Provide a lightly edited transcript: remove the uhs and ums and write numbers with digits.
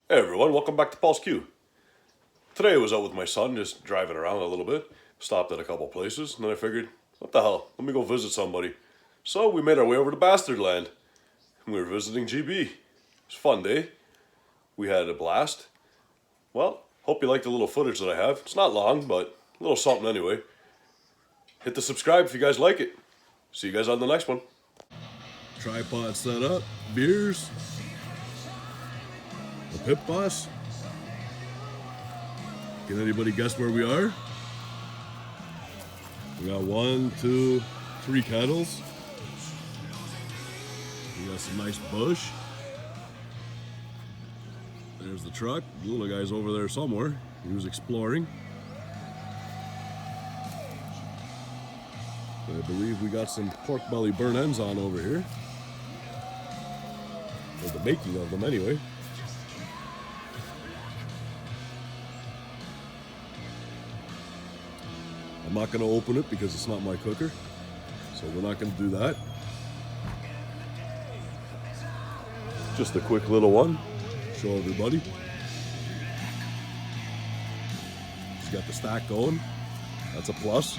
Hey everyone, welcome back to Paul's Q. Today I was out with my son, just driving around a little bit. Stopped at a couple places, and then I figured, what the hell, let me go visit somebody. So we made our way over to Bastardland. And we were visiting GB. It was a fun day. We had a blast. Well, hope you like the little footage that I have. It's not long, but a little something anyway. Hit the subscribe if you guys like it. See you guys on the next one. Tripod set up, beers. The pit boss. Can anybody guess where we are? We got 1, 2, 3 kettles. We got some nice bush. There's the truck. The little guy's over there somewhere. He was exploring. I believe we got some pork belly burnt ends on over here. Or the making of them anyway. I'm not going to open it because it's not my cooker, so we're not going to do that. Just a quick little one, show everybody. She's got the stack going, that's a plus.